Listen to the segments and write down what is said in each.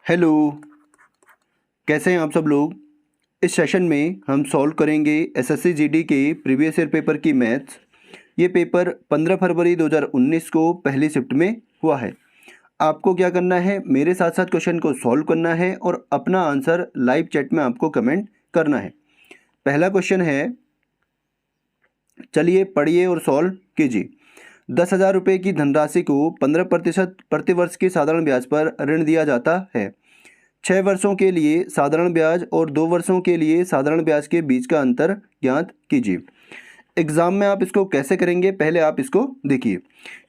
Hello, कैसे हैं आप सब लोग। इस सेशन में हम सॉल्व करेंगे एसएससी जीडी के प्रीवियस ईयर पेपर की मैथ्स। ये पेपर 15 फरवरी 2019 को पहली शिफ्ट में हुआ है। आपको क्या करना है, मेरे साथ साथ क्वेश्चन को सॉल्व करना है और अपना आंसर लाइव चैट में आपको कमेंट करना है। पहला क्वेश्चन है, चलिए पढ़िए और सॉल्व कीजिए। 10,000 रुपये की धनराशि को 15% प्रतिवर्ष के साधारण ब्याज पर ऋण दिया जाता है। 6 वर्षों के लिए साधारण ब्याज और 2 वर्षों के लिए साधारण ब्याज के बीच का अंतर ज्ञात कीजिए। एग्ज़ाम में आप इसको कैसे करेंगे, पहले आप इसको देखिए।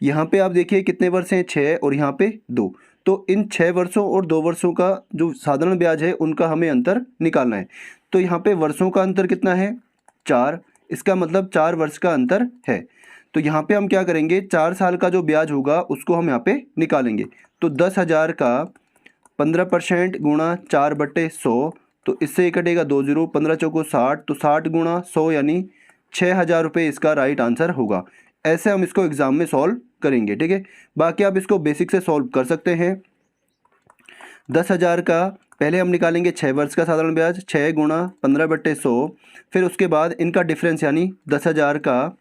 यहाँ पे आप देखिए कितने वर्ष हैं, 6 और यहाँ पे 2। तो इन 6 वर्षों और 2 वर्षों का जो साधारण ब्याज है उनका हमें अंतर निकालना है। तो यहाँ पे वर्षों का अंतर कितना है, 4। इसका मतलब 4 वर्ष का अंतर है। तो यहाँ पे हम क्या करेंगे, 4 साल का जो ब्याज होगा उसको हम यहाँ पे निकालेंगे। तो 10,000 का 15% गुणा 4/100, तो इससे कटेगा 2 जीरो, 15 चौको 60, तो 60 गुणा 100 यानी 6,000 रुपये इसका राइट आंसर होगा। ऐसे हम इसको एग्ज़ाम में सॉल्व करेंगे, ठीक है। बाकी आप इसको बेसिक से सॉल्व कर सकते हैं। 10,000 का पहले हम निकालेंगे 6 वर्ष का साधारण ब्याज, 6 गुणा 15/100, फिर उसके बाद इनका डिफरेंस यानी 10,000 का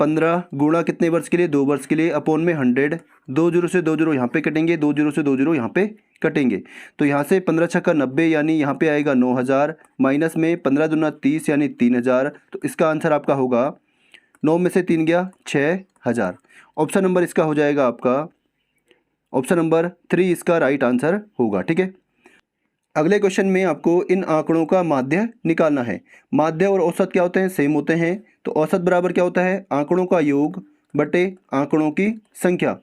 15 गुणा कितने वर्ष के लिए, 2 वर्ष के लिए, अपॉन में 100। 2 जीरो से 2 जीरो यहाँ पे कटेंगे, 2 जीरो से 2 जीरो यहाँ पे कटेंगे। तो यहाँ से 15 छक्का 90 यानी यहाँ पे आएगा 9,000, माइनस में 15 दूना 30 यानी 3,000। तो इसका आंसर आपका होगा, 9 में से 3 गया 6,000। ऑप्शन नंबर इसका हो जाएगा आपका ऑप्शन नंबर 3 इसका राइट आंसर होगा, ठीक है। अगले क्वेश्चन में आपको इन आंकड़ों का माध्य निकालना है। माध्य और औसत क्या होते हैं, सेम होते हैं। तो औसत बराबर क्या होता है, आंकड़ों का योग बटे आंकड़ों की संख्या,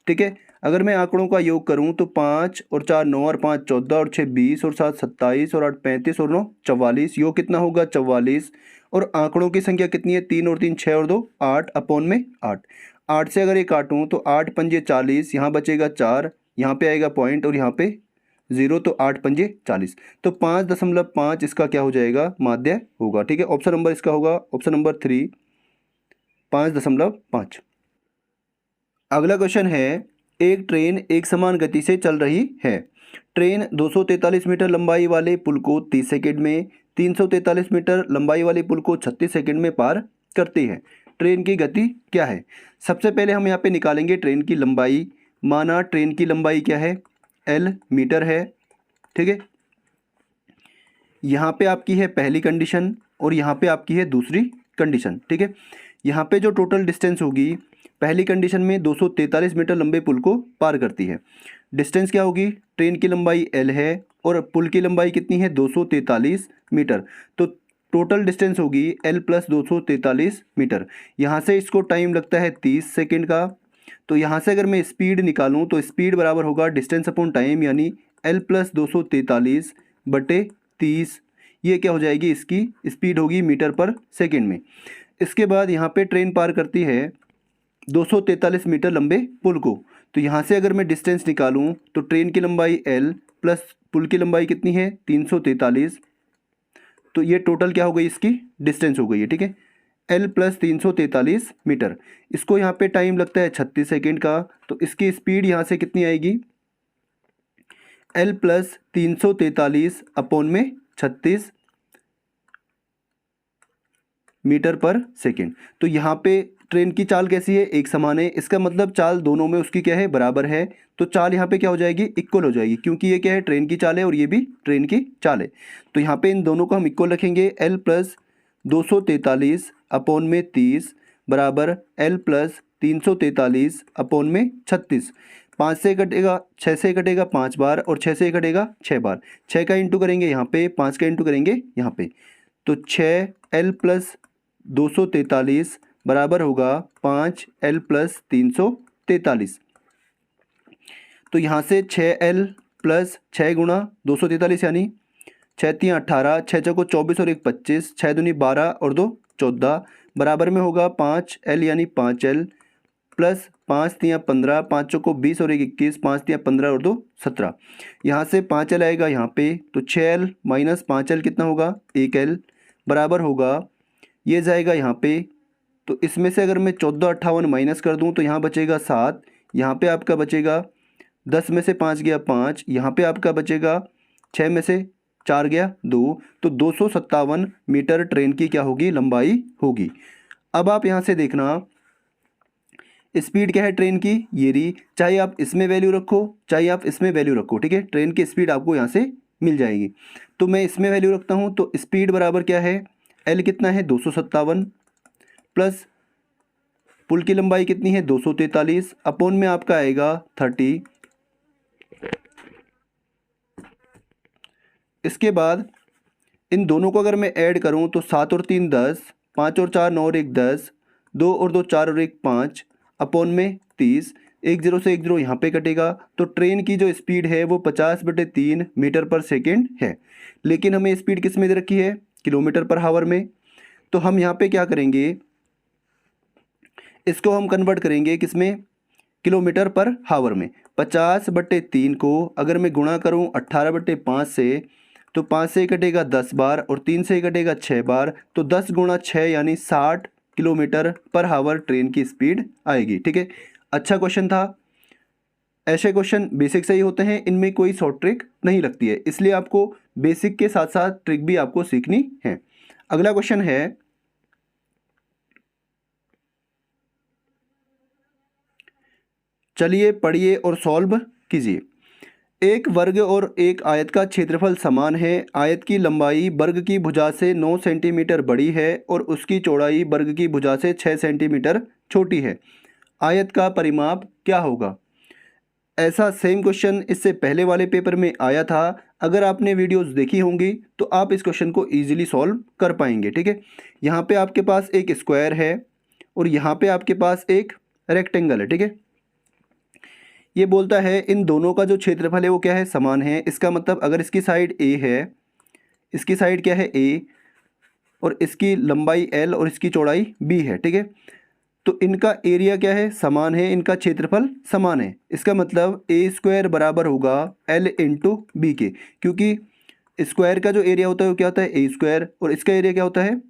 ठीक है। अगर मैं आंकड़ों का योग करूं तो 5 और 4 9 और 5 14 और 6 20 और 7 27 और 8 35 और 9 44, योग कितना होगा 44। और आंकड़ों की संख्या कितनी है, 3 और 3 6 और 2 8, अपॉन में 8। 8 से अगर ये काटूँ तो 8 पंजे 40, यहाँ बचेगा 4, यहाँ पे आएगा पॉइंट और यहाँ पे 0, तो 8 पंजे 40। तो 5.5 इसका क्या हो जाएगा, माध्य होगा, ठीक है। ऑप्शन नंबर इसका होगा ऑप्शन नंबर 3, 5.5। अगला क्वेश्चन है, एक ट्रेन एक समान गति से चल रही है। ट्रेन 243 मीटर लंबाई वाले पुल को 30 सेकंड में, 343 मीटर लंबाई वाले पुल को 36 सेकंड में पार करती है। ट्रेन की गति क्या है। सबसे पहले हम यहाँ पे निकालेंगे ट्रेन की लंबाई। माना ट्रेन की लंबाई क्या है, L मीटर है, ठीक है। यहाँ पे आपकी है पहली कंडीशन और यहाँ पे आपकी है दूसरी कंडीशन, ठीक है। यहाँ पे जो टोटल डिस्टेंस होगी, पहली कंडीशन में 243 मीटर लंबे पुल को पार करती है। डिस्टेंस क्या होगी, ट्रेन की लंबाई L है और पुल की लंबाई कितनी है 243 मीटर। तो टोटल डिस्टेंस होगी L + 243 मीटर। यहाँ से इसको टाइम लगता है 30 सेकेंड का। तो यहाँ से अगर मैं स्पीड निकालूँ तो स्पीड बराबर होगा डिस्टेंस अपॉन टाइम, यानी L + 243 बटे 30। ये क्या हो जाएगी, इसकी स्पीड होगी मीटर पर सेकेंड में। इसके बाद यहाँ पे ट्रेन पार करती है 243 मीटर लंबे पुल को। तो यहाँ से अगर मैं डिस्टेंस निकालूँ तो ट्रेन की लंबाई L प्लस पुल की लंबाई कितनी है 343। तो ये टोटल क्या हो गई, इसकी डिस्टेंस हो गई है, ठीक है। L + 343 metre. इसको यहाँ पे टाइम लगता है 36 सेकेंड का। तो इसकी स्पीड यहाँ से कितनी आएगी, L + 343 अपॉन में 36 मीटर पर सेकेंड। तो यहाँ पे ट्रेन की चाल कैसी है, एक समान है। इसका मतलब चाल दोनों में उसकी क्या है, बराबर है। तो चाल यहाँ पे क्या हो जाएगी, इक्वल हो जाएगी, क्योंकि ये क्या है, ट्रेन की चाल है और ये भी ट्रेन की चाल है। तो यहाँ पे इन दोनों को हम इक्वल रखेंगे। L + 243 अपॉन में 30 बराबर L + 343 अपॉन में 36। 5 से कटेगा, 6 से कटेगा 5 बार और 6 से कटेगा 6 बार। 6 का इंटू करेंगे यहाँ पे, 5 का इंटू करेंगे यहाँ पे। तो 6 L + 243 बराबर होगा 5 L + 343। तो यहाँ से 6L + 6 गुणा 243 यानी 6 3 18, 6 चौको 24 और 1 25, 6 दूनी 12 और 2 14 बराबर में होगा 5L यानी 5L प्लस 5 3 15, 5 चौको 20 और 1 21, 5 3 15 और 2 17। यहाँ से 5L आएगा यहाँ पे, तो 6L माइनस 5L कितना होगा, 1L बराबर होगा, ये जाएगा यहाँ पे। तो इसमें से अगर मैं 14 58 माइनस कर दूँ तो यहाँ बचेगा 7, यहाँ पे आपका बचेगा 10 में से 5 गया 5, यहाँ पे आपका बचेगा 6 में से 4 गया 2, तो 257 मीटर ट्रेन की क्या होगी, लंबाई होगी। अब आप यहाँ से देखना स्पीड क्या है ट्रेन की, ये रही, चाहे आप इसमें वैल्यू रखो चाहे आप इसमें वैल्यू रखो, ठीक है, ट्रेन की स्पीड आपको यहाँ से मिल जाएगी। तो मैं इसमें वैल्यू रखता हूँ, तो स्पीड बराबर क्या है, एल कितना है 257 प्लस पुल की लंबाई कितनी है 243 अपॉन में आपका आएगा 30। इसके बाद इन दोनों को अगर मैं ऐड करूं तो 7 और 3 10, 5 और 4 9 और 1 10, 2 और 2 4 और 1 5 अपॉन में 30, 1 0 से 1 0 यहाँ पे कटेगा। तो ट्रेन की जो स्पीड है वो 50/3 मीटर पर सेकेंड है, लेकिन हमें स्पीड किस में दे रखी है, किलोमीटर पर हावर में। तो हम यहाँ पे क्या करेंगे, इसको हम कन्वर्ट करेंगे किस में, किलोमीटर पर हावर में। 50/3 को अगर मैं गुणा करूँ 18/5 से, तो 5 से कटेगा 10 बार और 3 से कटेगा 6 बार, तो 10 गुणा 6 यानी 60 किलोमीटर पर हावर ट्रेन की स्पीड आएगी। ठीक है, अच्छा क्वेश्चन था। ऐसे क्वेश्चन बेसिक से ही होते हैं, इनमें कोई शॉर्ट ट्रिक नहीं लगती है, इसलिए आपको बेसिक के साथ साथ ट्रिक भी आपको सीखनी है। अगला क्वेश्चन है, चलिए पढ़िए और सॉल्व कीजिए। एक वर्ग और एक आयत का क्षेत्रफल समान है। आयत की लंबाई वर्ग की भुजा से 9 सेंटीमीटर बड़ी है और उसकी चौड़ाई वर्ग की भुजा से 6 सेंटीमीटर छोटी है। आयत का परिमाप क्या होगा। ऐसा सेम क्वेश्चन इससे पहले वाले पेपर में आया था। अगर आपने वीडियोस देखी होंगी तो आप इस क्वेश्चन को ईजिली सॉल्व कर पाएंगे। ठीक है, यहाँ पे आपके पास एक स्क्वायर है और यहाँ पे आपके पास एक रेक्टेंगल है। ठीक है, ये बोलता है इन दोनों का जो क्षेत्रफल है वो क्या है, समान है। इसका मतलब अगर इसकी साइड ए है, इसकी साइड क्या है ए, और इसकी लंबाई एल और इसकी चौड़ाई बी है। ठीक है, तो इनका एरिया क्या है, समान है, इनका क्षेत्रफल समान है। इसका मतलब ए स्क्वायर बराबर होगा एल इंटू बी के, क्योंकि स्क्वायर का जो एरिया होता है वो क्या होता है ए स्क्वायर, और इसका एरिया क्या होता है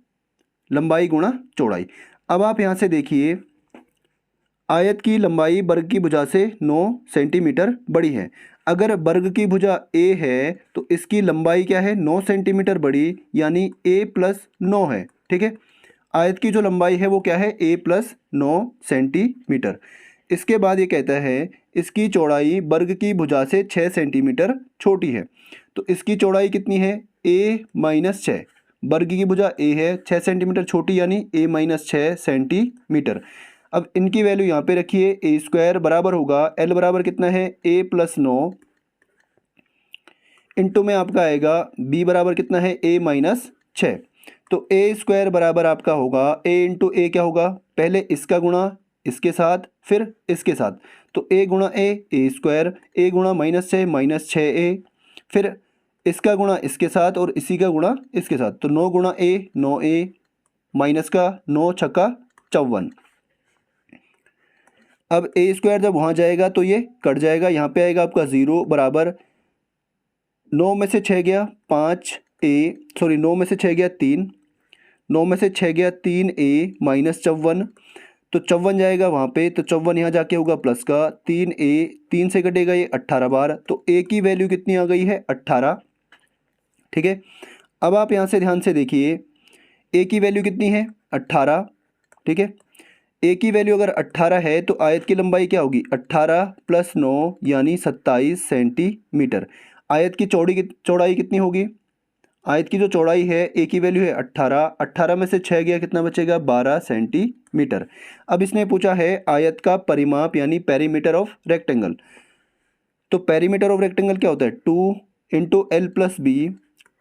लंबाई गुणा चौड़ाई। अब आप यहाँ से देखिए, आयत की लंबाई वर्ग की भुजा से 9 सेंटीमीटर बड़ी है। अगर वर्ग की भुजा ए है तो इसकी लंबाई क्या है 9 सेंटीमीटर बड़ी, यानी a प्लस 9 है। ठीक है, आयत की जो लंबाई है वो क्या है a प्लस 9 सेंटीमीटर। इसके बाद ये कहता है इसकी चौड़ाई वर्ग की भुजा से 6 सेंटीमीटर छोटी है। तो इसकी चौड़ाई कितनी है a माइनस 6, वर्ग की भुजा a है, 6 सेंटीमीटर छोटी यानी a माइनस 6 सेंटीमीटर। अब इनकी वैल्यू यहाँ पे रखिए, ए स्क्वायर बराबर होगा एल बराबर कितना है a प्लस 9 इंटू में आपका आएगा b बराबर कितना है a माइनस 6। तो ए स्क्वायर बराबर आपका होगा a इंटू ए क्या होगा, पहले इसका गुणा इसके साथ फिर इसके साथ, तो a गुणा ए स्क्वायर, a गुणा माइनस 6 a, फिर इसका गुणा इसके साथ और इसी का गुणा इसके साथ, तो 9 गुणा a 9a माइनस का 9 छक्का 54। अब ए स्क्वायर जब वहाँ जाएगा तो ये कट जाएगा, यहाँ पे आएगा आपका 0 बराबर 9 में से 6 गया 9 में से 6 गया 3, 9 में से 6 गया 3a माइनस 54, तो 54 जाएगा वहाँ पे, तो 54 यहाँ जाके होगा प्लस का 3a, 3 से कटेगा ये 18 बार, तो a की वैल्यू कितनी आ गई है 18। ठीक है, अब आप यहाँ से ध्यान से देखिए a की वैल्यू कितनी है 18। ठीक है, ए की वैल्यू अगर 18 है तो आयत की लंबाई क्या होगी 18 प्लस 9 यानी 27 सेंटीमीटर। आयत की चौड़ाई कितनी होगी, आयत की जो चौड़ाई है ए की वैल्यू है 18, 18 में से 6 गया कितना बचेगा 12 सेंटीमीटर। अब इसने पूछा है आयत का परिमाप यानी पेरीमीटर ऑफ रेक्टेंगल। तो पेरीमीटर ऑफ रेक्टेंगल क्या होता है 2 into L plus B,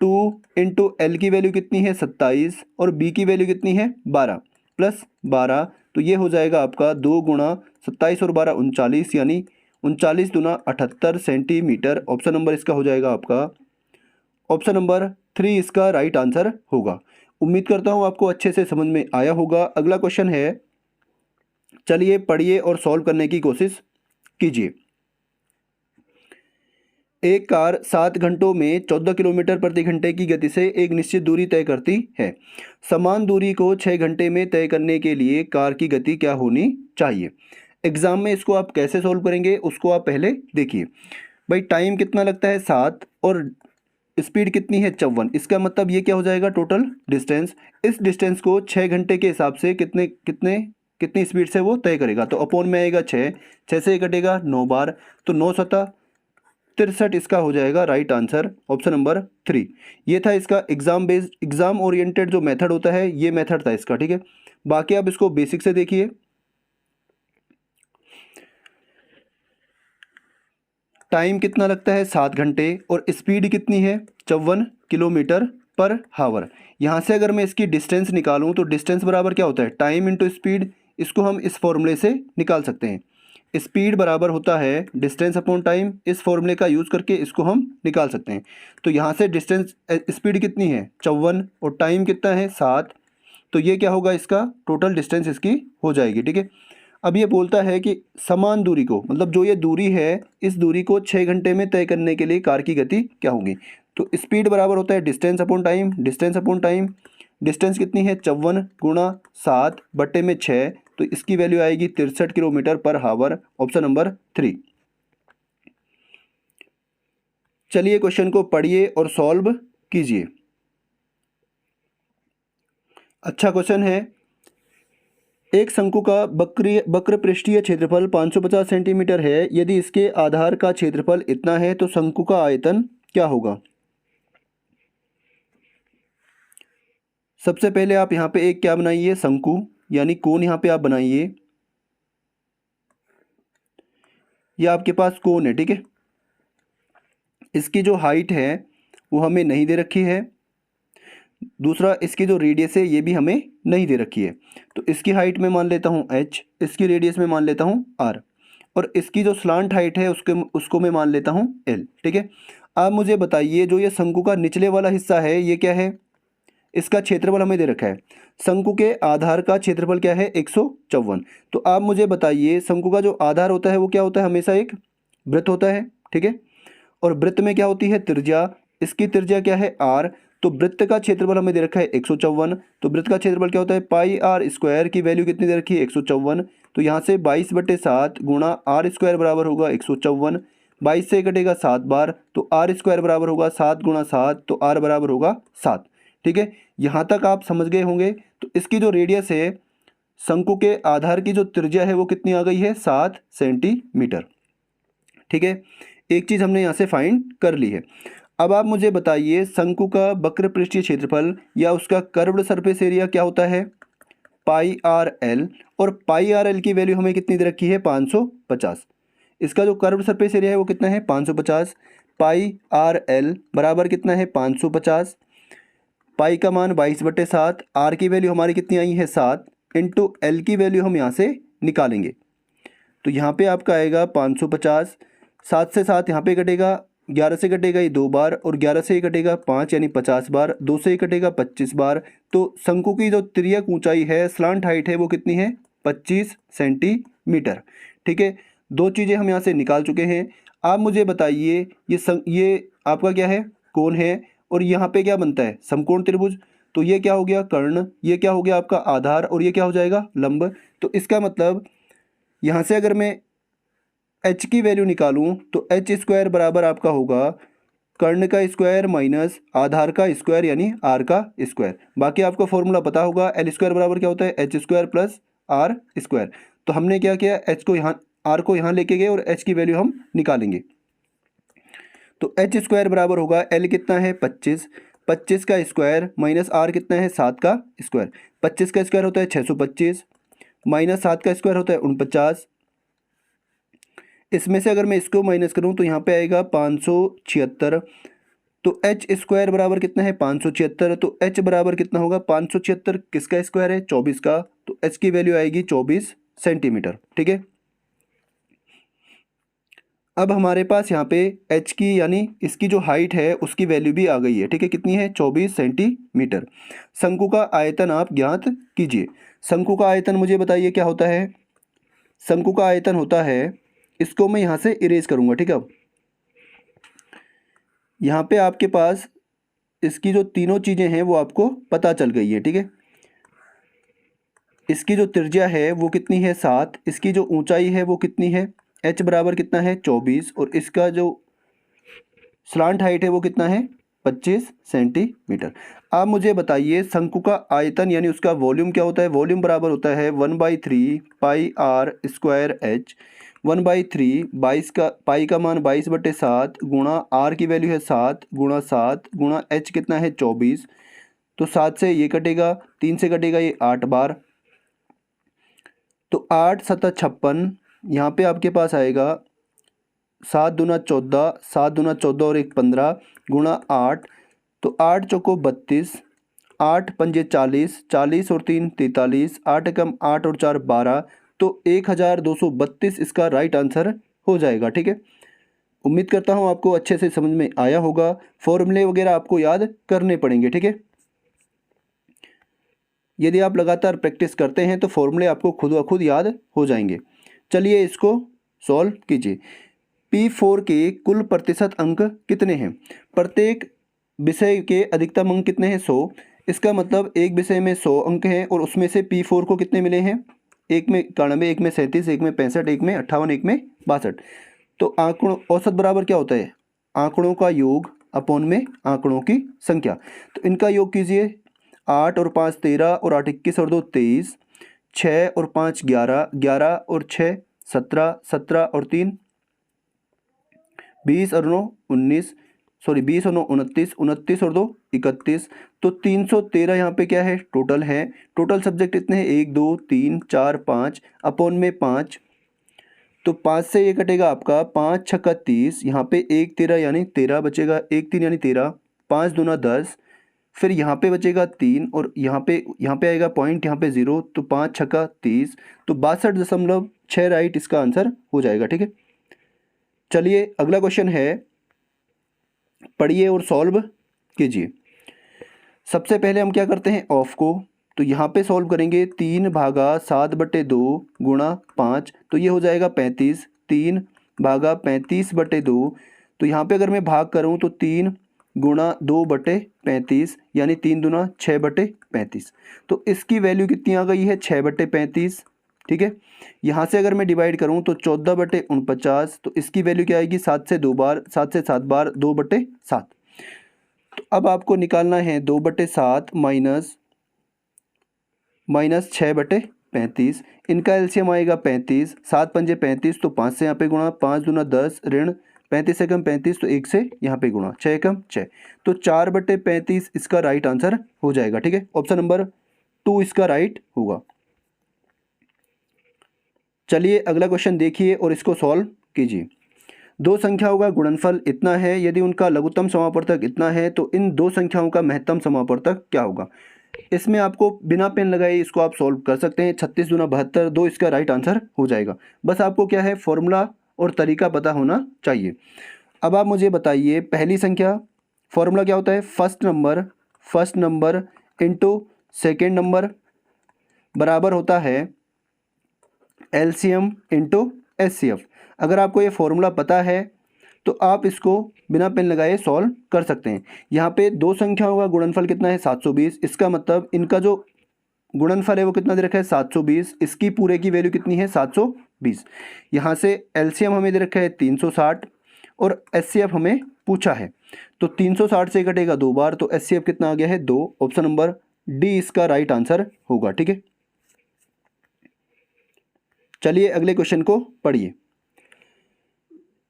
2 into L की वैल्यू कितनी है 27 और बी की वैल्यू कितनी है 12 प्लस 12, तो ये हो जाएगा आपका 2 गुणा 27 और 12 39, यानी 39 दूना 78 सेंटीमीटर। ऑप्शन नंबर इसका हो जाएगा आपका ऑप्शन नंबर 3 इसका राइट आंसर होगा। उम्मीद करता हूँ आपको अच्छे से समझ में आया होगा। अगला क्वेश्चन है, चलिए पढ़िए और सॉल्व करने की कोशिश कीजिए। एक कार 7 घंटों में 14 किलोमीटर प्रति घंटे की गति से एक निश्चित दूरी तय करती है। समान दूरी को 6 घंटे में तय करने के लिए कार की गति क्या होनी चाहिए। एग्ज़ाम में इसको आप कैसे सॉल्व करेंगे उसको आप पहले देखिए। भाई टाइम कितना लगता है 7 और स्पीड कितनी है 54। इसका मतलब ये क्या हो जाएगा टोटल डिस्टेंस। इस डिस्टेंस को 6 घंटे के हिसाब से कितने कितने कितनी स्पीड से वो तय करेगा। तो अपॉन में आएगा 6, 6 से कटेगा 9 बार, तो 9 सता 63 इसका हो जाएगा राइट आंसर ऑप्शन नंबर 3। ये था इसका एग्ज़ाम बेस्ड एग्ज़ाम ओरिएंटेड जो मेथड होता है, ये मेथड था इसका, ठीक है। बाकी आप इसको बेसिक से देखिए। टाइम कितना लगता है 7 घंटे और स्पीड कितनी है 54 किलोमीटर पर हावर। यहाँ से अगर मैं इसकी डिस्टेंस निकालूँ तो डिस्टेंस बराबर क्या होता है टाइम इंटू स्पीड। इसको हम इस फॉर्मूले से निकाल सकते हैं। स्पीड बराबर होता है डिस्टेंस अपॉन टाइम। इस फॉर्मूले का यूज़ करके इसको हम निकाल सकते हैं। तो यहाँ से डिस्टेंस स्पीड कितनी है 54 और टाइम कितना है 7, तो ये क्या होगा इसका टोटल डिस्टेंस इसकी हो जाएगी, ठीक है। अब ये बोलता है कि समान दूरी को, मतलब जो ये दूरी है इस दूरी को 6 घंटे में तय करने के लिए कार की गति क्या होगी। तो स्पीड बराबर होता है distance upon time. Distance upon time, distance कितनी है 54 गुणा 7 बट्टे में 6, तो इसकी वैल्यू आएगी 63 किलोमीटर पर हावर ऑप्शन नंबर 3। चलिए क्वेश्चन को पढ़िए और सॉल्व कीजिए। अच्छा क्वेश्चन है। एक शंकु का वक्र पृष्ठीय क्षेत्रफल 550 सेंटीमीटर है। यदि इसके आधार का क्षेत्रफल इतना है तो शंकु का आयतन क्या होगा। सबसे पहले आप यहाँ पे एक क्या बनाइए शंकु यानी कोण यहाँ पे आप बनाइए। ये आपके पास कोण है, ठीक है। इसकी जो हाइट है वो हमें नहीं दे रखी है। दूसरा इसकी जो रेडियस है ये भी हमें नहीं दे रखी है। तो इसकी हाइट में मान लेता हूँ h, इसकी रेडियस में मान लेता हूँ r, और इसकी जो स्लांट हाइट है उसको मैं मान लेता हूँ l, ठीक है। अब मुझे बताइए जो ये शंकु का निचले वाला हिस्सा है ये क्या है। इसका क्षेत्रफल हमें दे रखा है। शंकु के आधार का क्षेत्रफल क्या है 154। तो आप मुझे बताइए शंकु का जो आधार होता है वो क्या होता है हमेशा एक वृत्त होता है, ठीक है। और वृत्त में क्या होती है त्रिज्या। इसकी त्रिज्या क्या है r। तो वृत्त का क्षेत्रफल हमें दे रखा है 154। तो वृत्त का क्षेत्रफल क्या होता है पाई r स्क्वायर की वैल्यू कितनी दे रखी है 154। तो यहाँ से 22/7 गुणा r स्क्वायर बराबर होगा 154। 22 से कटेगा 7 बार, तो r स्क्वायर बराबर होगा 7 गुणा 7, तो r बराबर होगा 7, ठीक है। यहाँ तक आप समझ गए होंगे। तो इसकी जो रेडियस है शंकु के आधार की जो त्रिज्या है वो कितनी आ गई है 7 सेंटीमीटर, ठीक है। एक चीज़ हमने यहाँ से फाइंड कर ली है। अब आप मुझे बताइए शंकु का वक्र पृष्ठीय क्षेत्रफल या उसका कर्व्ड सरफेस एरिया क्या होता है पाई आर एल। और पाई आर एल की वैल्यू हमें कितनी दे रखी है 550। इसका जो कर्व्ड सरफेस एरिया है वो कितना है 550। पाई आर एल बराबर कितना है 550। पाई का मान 22/7, आर की वैल्यू हमारी कितनी आई है 7, इंटू एल की वैल्यू हम यहाँ से निकालेंगे। तो यहाँ पे आपका आएगा 550। 7 से 7 यहाँ पे कटेगा, 11 से कटेगा ये 2 बार, और 11 से ये कटेगा 5 यानी 50 बार, 2 से ये कटेगा 25 बार। तो शंकु की जो तिर्यक ऊंचाई है स्लांट हाइट है वो कितनी है 25 सेंटीमीटर, ठीक है। दो चीज़ें हम यहाँ से निकाल चुके हैं। आप मुझे बताइए ये आपका क्या है कोण है, और यहाँ पे क्या बनता है समकोण त्रिभुज। तो ये क्या हो गया कर्ण, ये क्या हो गया आपका आधार, और ये क्या हो जाएगा लंब। तो इसका मतलब यहाँ से अगर मैं h की वैल्यू निकालूं तो एच स्क्वायर बराबर आपका होगा कर्ण का स्क्वायर माइनस आधार का स्क्वायर यानी r का स्क्वायर। बाकी आपको फॉर्मूला पता होगा एल स्क्वायर बराबर क्या होता है H square plus R square. तो हमने क्या किया h को यहाँ r को यहाँ लेके गए और h की वैल्यू हम निकालेंगे। तो एच स्क्वायर बराबर होगा l कितना है 25, 25 का स्क्वायर माइनस r कितना है 7 का स्क्वायर। 25 का स्क्वायर होता है 625 माइनस 7 का स्क्वायर होता है 49। इसमें से अगर मैं इसको माइनस करूं तो यहाँ पे आएगा 576। तो एच स्क्वायर बराबर कितना है 576। तो एच बराबर कितना होगा 576 किसका स्क्वायर है 24 का। तो एच की वैल्यू आएगी 24 सेंटीमीटर, ठीक है। अब हमारे पास यहाँ पे एच की यानी इसकी जो हाइट है उसकी वैल्यू भी आ गई है, ठीक है। कितनी है 24 सेंटीमीटर। शंकु का आयतन आप ज्ञात कीजिए। शंकु का आयतन मुझे बताइए क्या होता है। शंकु का आयतन होता है, इसको मैं यहाँ से इरेज करूँगा, ठीक है। यहाँ पे आपके पास इसकी जो तीनों चीज़ें हैं वो आपको पता चल गई है, ठीक है। इसकी जो त्रिज्या है वो कितनी है 7, इसकी जो ऊंचाई है वो कितनी है, h बराबर कितना है 24, और इसका जो स्लांट हाइट है वो कितना है 25 सेंटीमीटर। आप मुझे बताइए शंकु का आयतन यानी उसका वॉल्यूम क्या होता है। वॉल्यूम बराबर होता है 1/3 पाई आर स्क्वायर एच। 1/3 22 का पाई का मान 22/7 गुणा आर की वैल्यू है 7 गुणा 7 गुणा एच कितना है 24। तो 7 से ये कटेगा, 3 से कटेगा ये 8 बार, तो 8 7 56। यहाँ पे आपके पास आएगा 7 दूना 14, 7 दूना 14 और 1 15 गुणा 8, तो 8 चौको 32, 8 पंजे 40, 40 और 3 43, 8 एकम 8 और 4 12, तो 1232 इसका राइट आंसर हो जाएगा। ठीक है, उम्मीद करता हूँ आपको अच्छे से समझ में आया होगा। फॉर्मूले वगैरह आपको याद करने पड़ेंगे। ठीक है, यदि आप लगातार प्रैक्टिस करते हैं तो फॉर्मूले आपको खुद ब खुद याद हो जाएंगे। चलिए इसको सॉल्व कीजिए। P4 के कुल प्रतिशत अंक कितने हैं। प्रत्येक विषय के अधिकतम अंक कितने हैं 100। इसका मतलब एक विषय में 100 अंक हैं और उसमें से P4 को कितने मिले हैं, एक में 91, एक में 37, एक में 65, एक में 58, एक में 62। तो आंकड़ों औसत बराबर क्या होता है, आंकड़ों का योग अपॉन में आंकड़ों की संख्या। तो इनका योग कीजिए, 8 और 5 13 और 8 21 और 2 23, 6 और 5 11, 11 और 6 17, 17 और 3 20 और 9 19, सॉरी 20 और 9 29, 29 और 2 31। तो 313 यहाँ पे क्या है टोटल है। टोटल सब्जेक्ट इतने हैं 1 2 3 4 5 अपॉन में 5। तो 5 से ये कटेगा आपका 5 छक्का 30, यहाँ पे 1 13 यानी 13 बचेगा, 1 3 यानी 13, 5 दूना 10, फिर यहाँ पे बचेगा 3 और यहाँ पे आएगा पॉइंट, यहाँ पे 0, तो 5 छक्का 30, तो 62.6 राइट इसका आंसर हो जाएगा। ठीक है, चलिए अगला क्वेश्चन है, पढ़िए और सॉल्व कीजिए। सबसे पहले हम क्या करते हैं ऑफ को, तो यहाँ पे सॉल्व करेंगे 3 भागा 7/2 गुणा 5, तो ये हो जाएगा 35। 3 भागा 35/2, तो यहाँ पे अगर मैं भाग करूँ तो 3 गुणा 2/35 यानी 3 दूना 6/35। तो इसकी वैल्यू कितनी आ गई है 6/35। ठीक है, यहाँ से अगर मैं डिवाइड करूँ तो 14/49, तो इसकी वैल्यू क्या आएगी 7 से 2 बार, 7 से 7 बार 2/7। तो अब आपको निकालना है 2/7 माइनस 6/35। इनका एलसीएम आएगा 35, 7 पंजे 35, तो 5 से यहाँ पे गुणा, 5 दूना 10 ऋण 35 एकम 35, तो 1 से यहाँ पे गुणा, 6 एकम 6, तो 4/35 इसका राइट आंसर हो जाएगा। ठीक है, ऑप्शन नंबर 2 इसका राइट होगा। चलिए अगला क्वेश्चन देखिए और इसको सॉल्व कीजिए। दो संख्याओं का गुणनफल इतना है, यदि उनका लघुत्तम समापवर्तक इतना है तो इन दो संख्याओं का महत्तम समापवर्तक क्या होगा। इसमें आपको बिना पेन लगाए इसको आप सॉल्व कर सकते हैं। 36 दूना 72, 2 इसका राइट आंसर हो जाएगा। बस आपको क्या है फॉर्मूला और तरीका पता होना चाहिए। अब आप मुझे बताइए पहली संख्या, फॉर्मूला क्या होता है, first number into second number बराबर होता है एलसीएम इंटू एचसीएफ। अगर आपको ये फॉर्मूला पता है तो आप इसको बिना पेन लगाए सॉल्व कर सकते हैं। यहाँ पे दो संख्याओं का गुणनफल कितना है 720, इसका मतलब इनका जो गुणनफल है वो कितना दे रखा है 720, इसकी पूरे की वैल्यू कितनी है 720। यहाँ से एलसीएम हमें दे रखा है 360 और एचसीएफ हमें पूछा है, तो 360 से कटेगा 2 बार, तो एचसीएफ कितना आ गया है 2। ऑप्शन नंबर डी इसका राइट आंसर होगा। ठीक है, चलिए अगले क्वेश्चन को पढ़िए।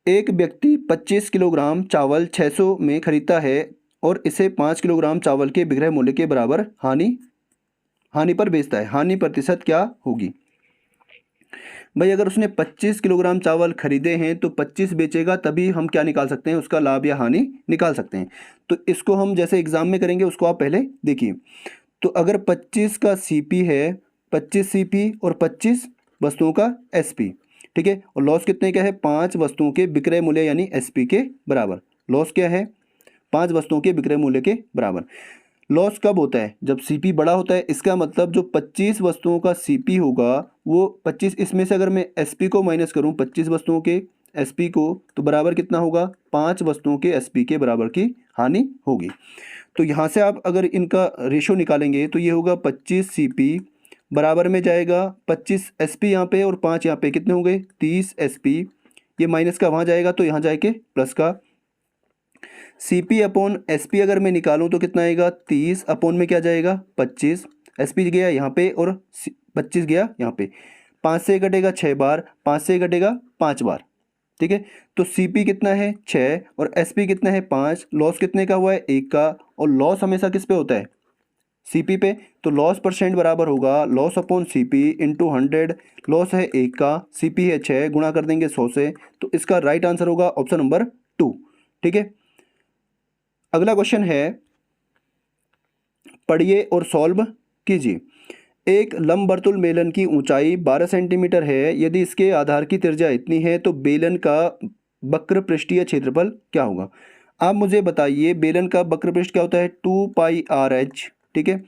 एक व्यक्ति 25 किलोग्राम चावल 600 में खरीदता है और इसे 5 किलोग्राम चावल के विक्रय मूल्य के बराबर हानि पर बेचता है। हानि प्रतिशत क्या होगी। भाई अगर उसने 25 किलोग्राम चावल खरीदे हैं तो 25 बेचेगा, तभी हम क्या निकाल सकते हैं उसका लाभ या हानि निकाल सकते हैं। तो इसको हम जैसे एग्जाम में करेंगे उसको आप पहले देखिए। तो अगर 25 का सीपी है, 25 सीपी और 25 वस्तुओं का एसपी, ठीक है, और लॉस कितने का है 5 वस्तुओं के विक्रय मूल्य यानी एसपी के बराबर। लॉस क्या है 5 वस्तुओं के विक्रय मूल्य के बराबर। लॉस कब होता है जब सीपी बड़ा होता है, इसका मतलब जो 25 वस्तुओं का सीपी होगा वो 25, इसमें से अगर मैं एसपी को माइनस करूं 25 वस्तुओं के एसपी को, तो बराबर कितना होगा 5 वस्तुओं के एसपी के बराबर की हानि होगी। तो यहाँ से आप अगर इनका रेशो निकालेंगे तो ये होगा 25 सीपी बराबर में जाएगा 25 SP यहाँ पे और 5 यहाँ पे, कितने हो गए 30 SP। ये माइनस का वहाँ जाएगा तो यहाँ जाके प्लस का। CP अपॉन SP अगर मैं निकालूँ तो कितना आएगा 30 अपॉन में क्या जाएगा 25। SP गया यहाँ पे और 25 गया यहाँ पे। 5 से कटेगा 6 बार, 5 से कटेगा 5 बार, ठीक है। तो CP कितना है 6 और SP कितना है 5। लॉस कितने का हुआ है 1 का, और लॉस हमेशा किस पे होता है CP पे। तो लॉस परसेंट बराबर होगा loss upon CP into 100। Loss है 1 का, CP है 6, गुणा कर देंगे 100 से। तो इसका राइट आंसर होगा ऑप्शन नंबर 2, ठीक है। अगला क्वेश्चन है, पढ़िए और सॉल्व कीजिए। एक लंबवर्तुल बेलन की ऊंचाई 12 सेंटीमीटर है। यदि इसके आधार की त्रिज्या इतनी है तो बेलन का वक्र पृष्ठीय क्षेत्रफल क्या होगा। आप मुझे बताइए बेलन का वक्र पृष्ठ क्या होता है 2πRH, ठीक है।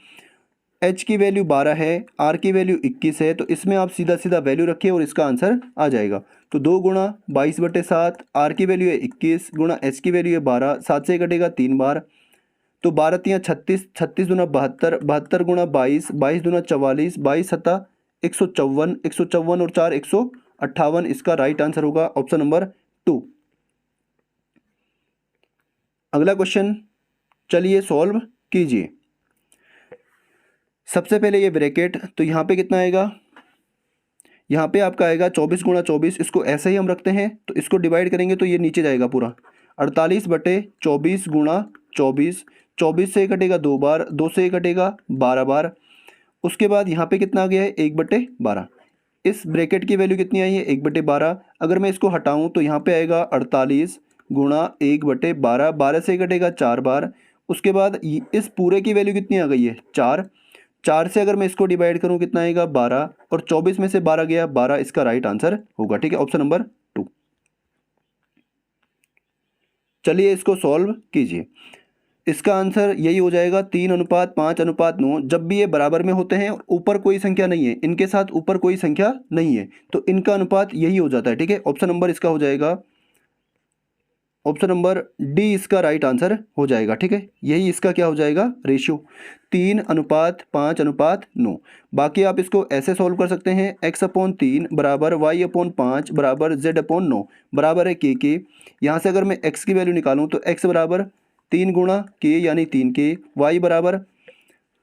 H की वैल्यू 12 है, R की वैल्यू 21 है, तो इसमें आप सीधा सीधा वैल्यू रखिए और इसका आंसर आ जाएगा। तो 2 गुणा 22/7, R की वैल्यू है 21 गुणा H की वैल्यू है 12, 7 से कटेगा 3 बार। तो 12 तियाँ 36, 36 दूना 72, 72 गुणा 22, 22 दूना 44, 22 सत्ता 154, 154 और 4 158। इसका राइट आंसर होगा ऑप्शन नंबर 2। अगला क्वेश्चन चलिए सॉल्व कीजिए। सबसे पहले ये ब्रैकेट, तो यहाँ पे कितना आएगा, यहाँ पे आपका आएगा 24 गुणा 24। इसको ऐसे ही हम रखते हैं, तो इसको डिवाइड करेंगे तो ये नीचे जाएगा पूरा 48/24 गुणा 24। 24 से कटेगा 2 बार, 2 से कटेगा 12 बार। उसके बाद यहाँ पे कितना आ गया है 1/12। इस ब्रैकेट की वैल्यू कितनी आई है 1/12। अगर मैं इसको हटाऊँ तो यहाँ पे आएगा 48 गुणा 1/12, 12 से कटेगा 4 बार। उसके बाद इस पूरे की वैल्यू कितनी आ गई है 4। 4 से अगर मैं इसको डिवाइड करूँ कितना आएगा 12, और 24 में से 12 गया 12। इसका राइट आंसर होगा, ठीक है, ऑप्शन नंबर 2। चलिए इसको सॉल्व कीजिए। इसका आंसर यही हो जाएगा 3:5:9। जब भी ये बराबर में होते हैं, ऊपर कोई संख्या नहीं है, इनके साथ ऊपर कोई संख्या नहीं है, तो इनका अनुपात यही हो जाता है, ठीक है। ऑप्शन नंबर इसका हो जाएगा ऑप्शन नंबर D, इसका राइट आंसर हो जाएगा, ठीक है। यही इसका क्या हो जाएगा रेशियो 3:5:9। बाकी आप इसको ऐसे सॉल्व कर सकते हैं, x/3 बराबर y/5 बराबर z/9 बराबर है k। यहाँ से अगर मैं x की वैल्यू निकालूँ तो x बराबर 3 गुणा k यानी 3k, y बराबर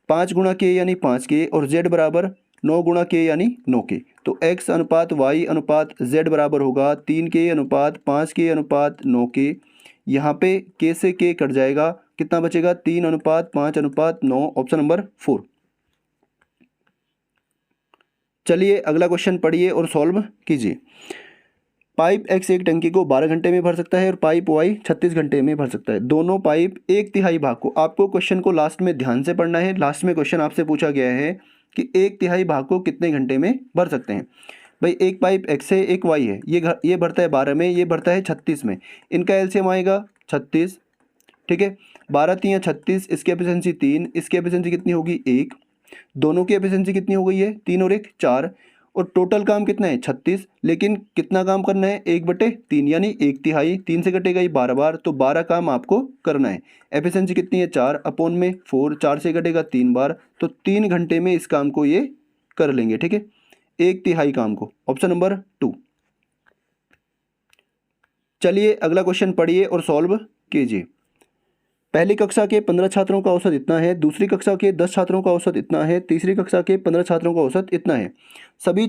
5 गुणा k यानी 5k, और z बराबर 9 गुणा k यानी 9k। तो x अनुपात y अनुपात z बराबर होगा 3k/5k/9k। यहाँ पे k से k कट जाएगा, कितना बचेगा 3:5:9। Option number 4। चलिए अगला क्वेश्चन पढ़िए और सॉल्व कीजिए। पाइप x एक टंकी को 12 घंटे में भर सकता है और पाइप y 36 घंटे में भर सकता है। दोनों पाइप 1/3 भाग को, आपको क्वेश्चन को लास्ट में ध्यान से पढ़ना है। लास्ट में क्वेश्चन आपसे पूछा गया है कि 1/3 भाग को कितने घंटे में भर सकते हैं। भाई एक पाइप x है, एक y है, ये भरता है 12 में, ये भरता है 36 में। इनका एलसीएम आएगा 36, ठीक है। 12 तियाँ 36, इसकी एफिशिएंसी 3, इसकी एफिशिएंसी कितनी होगी 1। दोनों की एफिशिएंसी कितनी हो गई है 3 और 1 4, और टोटल काम कितना है 36। लेकिन कितना काम करना है 1/3 यानी 1/3। 3 से कटेगा ये 12 बार, तो 12 काम आपको करना है। एफिशिएंसी कितनी है 4 अपॉन में 4, 4 से कटेगा 3 बार, तो 3 घंटे में इस काम को ये कर लेंगे, ठीक है, 1/3 काम को। Option number 2। चलिए अगला क्वेश्चन पढ़िए और सॉल्व कीजिए। पहली कक्षा के 15 छात्रों का औसत इतना है, दूसरी कक्षा के 10 छात्रों का औसत इतना है, तीसरी कक्षा के 15 छात्रों का औसत इतना है। सभी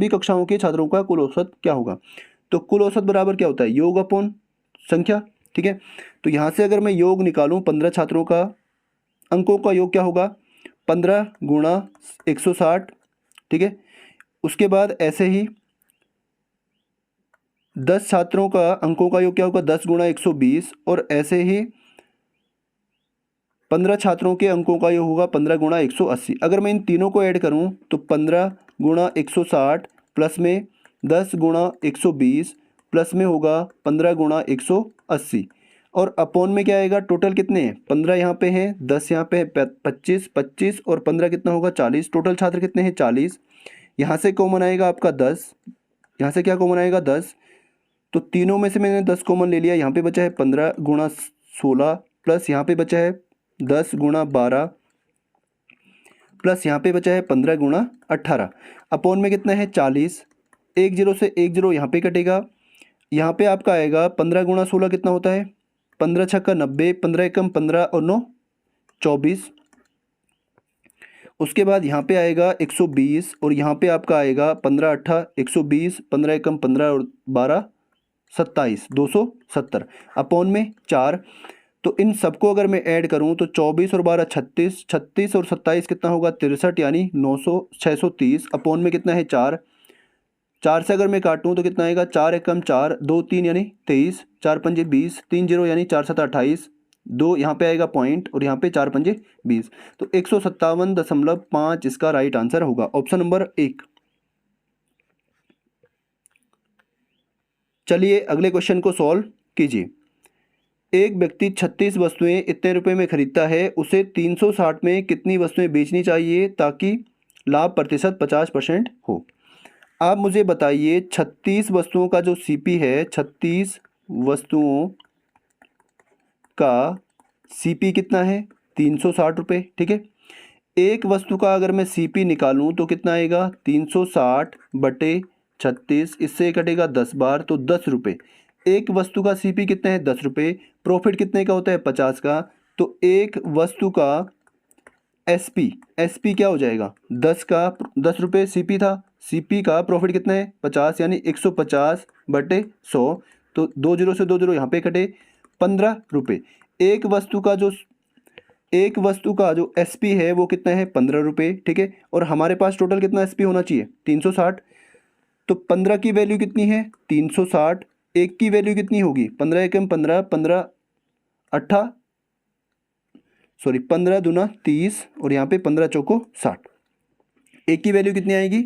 कक्षाओं के छात्रों का कुल औसत क्या होगा। तो कुल औसत बराबर क्या होता है योग अपॉन संख्या, ठीक है। तो यहाँ से अगर मैं योग निकालूँ 15 छात्रों का, अंकों का योग क्या होगा 15 गुणा 160, ठीक है। उसके बाद ऐसे ही 10 छात्रों का अंकों का योग क्या होगा 10 गुणा 120, और ऐसे ही 15 छात्रों के अंकों का योग होगा 15 गुणा 180। अगर मैं इन तीनों को ऐड करूं तो 15 गुणा 160 प्लस में 10 गुणा 120 प्लस में होगा 15 गुणा 180, और अपॉन में क्या आएगा टोटल कितने हैं 15 यहाँ पे हैं, 10 यहाँ पे है, 25 25 और 15 कितना होगा 40। टोटल छात्र कितने हैं 40। यहाँ से कॉमन आएगा आपका 10, यहाँ से क्या कॉमन आएगा 10, तो तीनों में से मैंने 10 कॉमन ले लिया। यहाँ पे बचा है 15 गुणा 16 प्लस यहाँ पे बचा है 10 गुणा 12 प्लस यहाँ पे बचा है 15 गुणा 18 अपॉन में कितना है 40। एक जीरो से एक जीरो यहाँ पे कटेगा, यहाँ पे आपका आएगा 15 गुणा 16 कितना होता है 15 छक्का 90, 15 एकम 15 और 9 24। उसके बाद यहाँ पे आएगा 120 और यहाँ पे आपका आएगा 15 अट्ठा 120, 15 एकम 15 और 12 27 270 अपॉन में 4। तो इन सबको अगर मैं ऐड करूँ तो 24 और 12 36, 36 और 27 कितना होगा 63 यानी 630 अपॉन में कितना है 4। 4 से अगर मैं काटूँ तो कितना आएगा 4 एकम 4 2 3 यानी 23, 4 पंजे 20, 3 जीरो यानी 4 सत्ता 28, 2 यहाँ पे आएगा पॉइंट और यहाँ पे 4 पंजे 20। तो 157.5 इसका राइट आंसर होगा, ऑप्शन नंबर 1। चलिए अगले क्वेश्चन को सॉल्व कीजिए। एक व्यक्ति 36 वस्तुएं इतने रुपए में खरीदता है, उसे 360 में कितनी वस्तुएं बेचनी चाहिए ताकि लाभ प्रतिशत 50% हो। आप मुझे बताइए 36 वस्तुओं का जो सीपी है, 36 वस्तुओं का सीपी कितना है 360 रुपये, ठीक है। एक वस्तु का अगर मैं सीपी निकालूं तो कितना आएगा 360 बटे 36, इससे कटेगा 10 बार तो 10 रुपये। एक वस्तु का सीपी कितना है 10 रुपये, प्रॉफिट कितने का होता है 50 का। तो एक वस्तु का एसपी क्या हो जाएगा 10 रुपये सीपी था, सीपी का प्रॉफिट कितना है 50 यानी 150 बटे 100। तो 2 जीरो से 2 जीरो यहाँ पे कटे 15 रुपये। एक वस्तु का जो एसपी है वो कितना है 15 रुपये, ठीक है। और हमारे पास टोटल कितना एसपी होना चाहिए 360। तो 15 की वैल्यू कितनी है 360, एक की वैल्यू कितनी होगी 15 एकम 15, 15 दूना 30 और यहाँ पे 15 चौको 60। एक की वैल्यू कितनी आएगी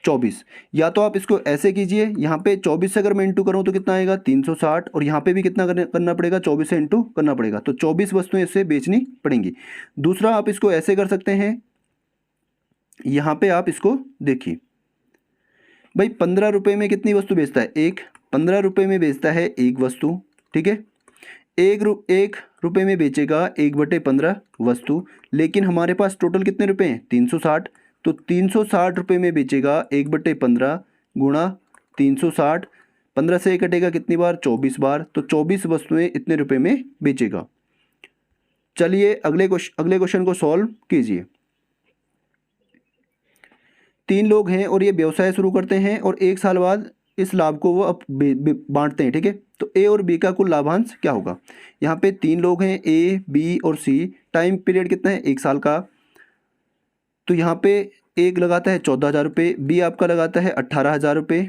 24। या तो आप इसको ऐसे कीजिए, यहाँ पे 24 से अगर मैं इंटू करूँ तो कितना आएगा 360 और यहाँ पे भी कितना करना पड़ेगा 24 से इंटू करना पड़ेगा, तो 24 वस्तुएं इससे बेचनी पड़ेंगी। दूसरा आप इसको ऐसे कर सकते हैं, यहाँ पे आप इसको देखिए भाई 15 रुपये में कितनी वस्तु बेचता है एक, 15 रुपये में बेचता है एक वस्तु, ठीक है। एक रुपये में बेचेगा 1/15 वस्तु, लेकिन हमारे पास टोटल कितने रुपए हैं 360। तो 360 रुपये में बेचेगा 1/15 गुणा 360, 15 से कटेगा कितनी बार 24 बार, तो 24 वस्तुएं इतने रुपए में बेचेगा। चलिए अगले क्वेश्चन को सॉल्व कीजिए। 3 लोग हैं और ये व्यवसाय शुरू करते हैं और 1 साल बाद इस लाभ को वो अब बांटते हैं, ठीक है। तो ए और बी का कुल लाभांश क्या होगा। यहाँ पे 3 लोग हैं ए बी और सी, टाइम पीरियड कितना है 1 साल का। तो यहाँ पे एक लगाता है 14,000 रुपये, बी आपका लगाता है 18,000 रुपये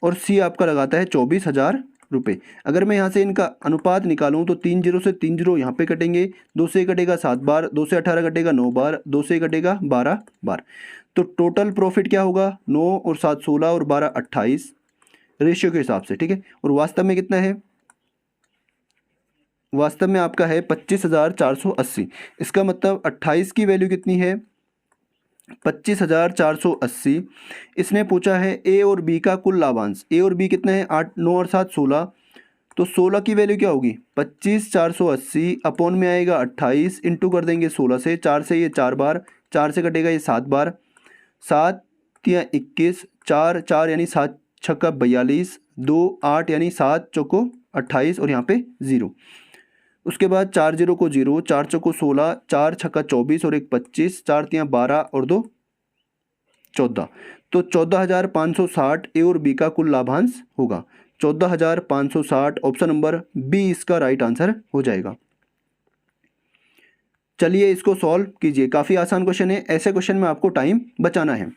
और सी आपका लगाता है 24,000 रुपये। अगर मैं यहाँ से इनका अनुपात निकालूँ तो 3 जीरो से 3 जीरो यहाँ पे कटेंगे, 2 से कटेगा 7 बार, 2 से 18 कटेगा 9 बार, 2 से कटेगा 12 बार। तो टोटल प्रॉफिट क्या होगा 9 और 7 16 और 12 28 रेशियो के हिसाब से, ठीक है। और वास्तव में कितना है, वास्तव में आपका है 25,480। इसका मतलब 28 की वैल्यू कितनी है 25,480। इसने पूछा है ए और बी का कुल लाभांश, ए और बी कितना है 8 9 और 7 16। तो 16 की वैल्यू क्या होगी 25,480 अपॉन में आएगा 28 इंटू कर देंगे 16 से, 4 से ये 4 बार, 4 से कटेगा ये 7 बार, 7 या 21, 4 4 यानी 7 छक्का 42, 2 8 यानी 7 चौको 28 और यहाँ पे 0। उसके बाद 4 जीरो को 0, 4 चौको 16, 4 छक्का 24 और 1 25, 4 तियाँ 12 और 2 14। तो 14,560 ए और बी का कुल लाभांश होगा 14,560। ऑप्शन नंबर बी इसका राइट आंसर हो जाएगा। चलिए इसको सॉल्व कीजिए, काफ़ी आसान क्वेश्चन है, ऐसे क्वेश्चन में आपको टाइम बचाना है,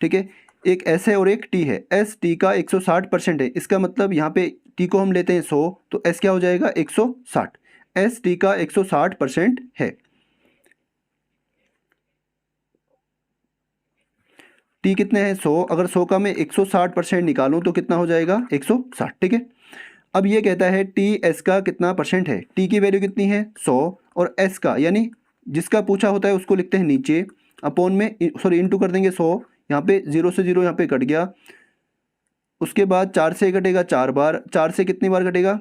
ठीक है। एक एस है और एक टी है, एस टी का 160% है, इसका मतलब यहाँ पे टी को हम लेते हैं 100 तो एस क्या हो जाएगा 160, एस टी का 160% है। टी कितने हैं 100, अगर 100 का मैं 160% निकालूं तो कितना हो जाएगा 160, ठीक है। अब ये कहता है टी एस का कितना परसेंट है, टी की वैल्यू कितनी है 100 और एस का यानी जिसका पूछा होता है उसको लिखते हैं नीचे, अपॉन में इंटू कर देंगे 100, यहाँ पे 0 से 0 यहाँ पे कट गया। उसके बाद 4 से कटेगा 4 बार, 4 से कितनी बार कटेगा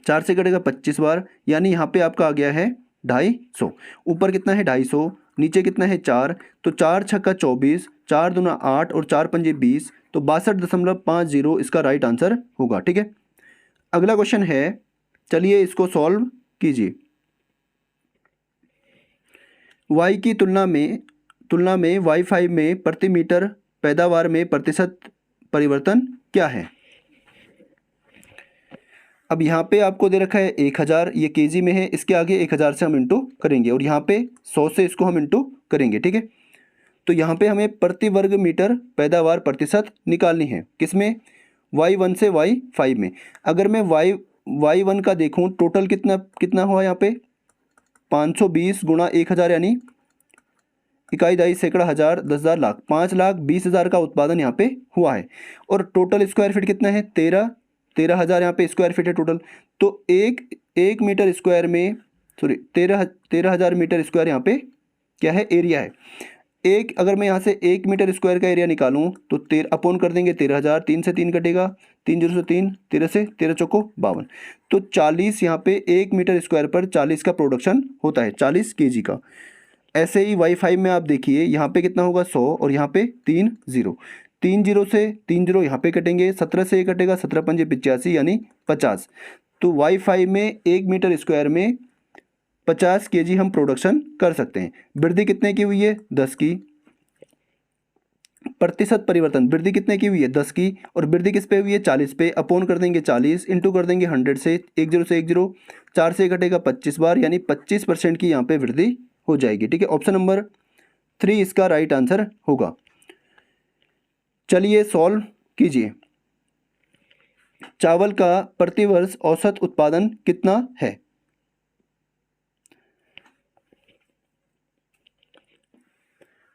4 से कटेगा 25 बार, यानी यहाँ पे आपका आ गया है 250। ऊपर कितना है 250, नीचे कितना है 4, तो 4 छक्का 24, 4 दूना 8 और 4 पंजे 20, तो 62.50 इसका राइट आंसर होगा। ठीक है, अगला क्वेश्चन है, चलिए इसको सॉल्व कीजिए। y की तुलना में y5 में प्रति मीटर पैदावार में प्रतिशत परिवर्तन क्या है। अब यहाँ पे आपको दे रखा है 1000, ये केजी में है, इसके आगे 1000 से हम इंटू करेंगे और यहाँ पे 100 से इसको हम इंटू करेंगे। ठीक है, तो यहाँ पे हमें प्रति वर्ग मीटर पैदावार प्रतिशत निकालनी है, किसमें, y1 से y5 में। अगर मैं y1 का देखूँ टोटल कितना हुआ यहाँ पे 520 गुणा 1000 यानी इकाई दाई सैकड़ा हज़ार 10,000 लाख 5,20,000 का उत्पादन यहाँ पे हुआ है। और टोटल स्क्वायर फीट कितना है 13,000 यहाँ पे स्क्वायर फीट है टोटल। तो एक मीटर स्क्वायर में 13,000 मीटर स्क्वायर यहाँ पे क्या है एरिया है। अगर मैं यहाँ से 1 मीटर स्क्वायर का एरिया निकालूँ तो अपोन कर देंगे 13,000, 3 से 3 कटेगा, 3 0 से 3, 13 से 13 चौको 52, तो 40 यहाँ पे 1 मीटर स्क्वायर पर 40 का प्रोडक्शन होता है, 40 केजी का। ऐसे ही y5 में आप देखिए यहाँ पे कितना होगा 100 और यहाँ पे 3 0, 3 0 से 3 0 यहाँ पे कटेंगे, 17 से ये कटेगा, 17 पंजे 85 यानी 50। तो y5 में 1 मीटर स्क्वायर में 50 केजी हम प्रोडक्शन कर सकते हैं। वृद्धि कितने की हुई है 10 की। प्रतिशत परिवर्तन वृद्धि कितने की हुई है 10 की, और वृद्धि किस पे हुई है 40 पे। अपोन कर देंगे 40 इंटू कर देंगे 100 से 1 0 से 1 0, 4 से कटेगा 25 बार यानी 25% की यहाँ पे वृद्धि हो जाएगी। ठीक है, ऑप्शन नंबर 3 इसका राइट आंसर होगा। चलिए सॉल्व कीजिए। चावल का प्रतिवर्ष औसत उत्पादन कितना है।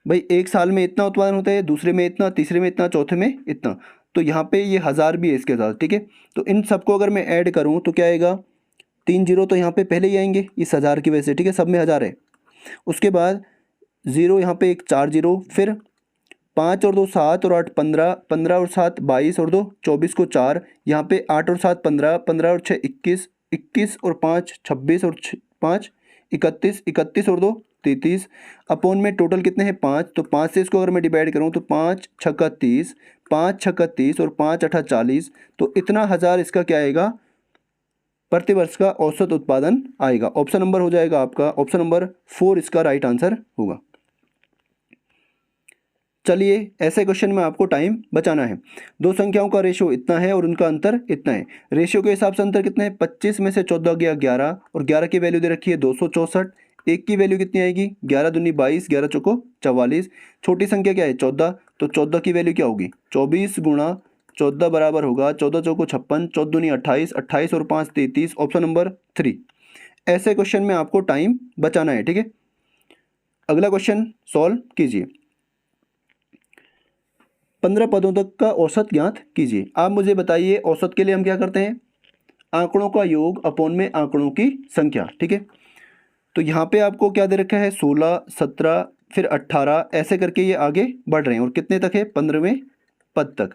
भाई एक साल में इतना उत्पादन होता है, दूसरे में इतना, तीसरे में इतना, चौथे में इतना, तो यहाँ पे ये 1000 भी है इसके साथ। ठीक है, तो इन सबको अगर मैं ऐड करूँ तो क्या आएगा 3 0 तो यहाँ पे पहले ही आएंगे इस 1000 की वजह से। ठीक है, सब में 1000 है। उसके बाद 0 यहाँ पे एक 4 0, फिर 5 और 2 7 और 8 15, 15 और 7 22 और 2 24 को 4, यहाँ पे 8 और 7 15, 15 और 6 21, 21 और 5 26 और 5 31, 31 और 2 33। अपोन में टोटल कितने हैं 5, तो 5 से इसको अगर मैं डिवाइड करूँ तो 5 छक्का 30, 5 छक्का 30 और 5 8 40, तो इतना 1000 इसका क्या आएगा प्रतिवर्ष का औसत उत्पादन आएगा। ऑप्शन नंबर हो जाएगा आपका ऑप्शन नंबर 4 इसका राइट आंसर होगा। चलिए ऐसे क्वेश्चन में आपको टाइम बचाना है। दो संख्याओं का रेशियो इतना है और उनका अंतर इतना है। रेशियो के हिसाब से अंतर कितना है 25 में से 14 गया 11 और 11 की वैल्यू दे रखी है 264। एक की वैल्यू कितनी आएगी 11 दूनी 22, 11 चौको 44। छोटी संख्या क्या है 14, तो 14 की वैल्यू क्या होगी 24 गुणा 14 बराबर होगा 14 चौको 56, 14 दूनी 28, 28 और 5 33। Option number 3। ऐसे क्वेश्चन में आपको टाइम बचाना है। ठीक है, अगला क्वेश्चन सॉल्व कीजिए। 15 पदों तक का औसत ज्ञात कीजिए। आप मुझे बताइए औसत के लिए हम क्या करते हैं आंकड़ों का योग अपोन में आंकड़ों की संख्या। ठीक है, तो यहाँ पे आपको क्या दे रखा है 16 17 फिर 18 ऐसे करके ये आगे बढ़ रहे हैं और कितने तक है 15वें पद तक।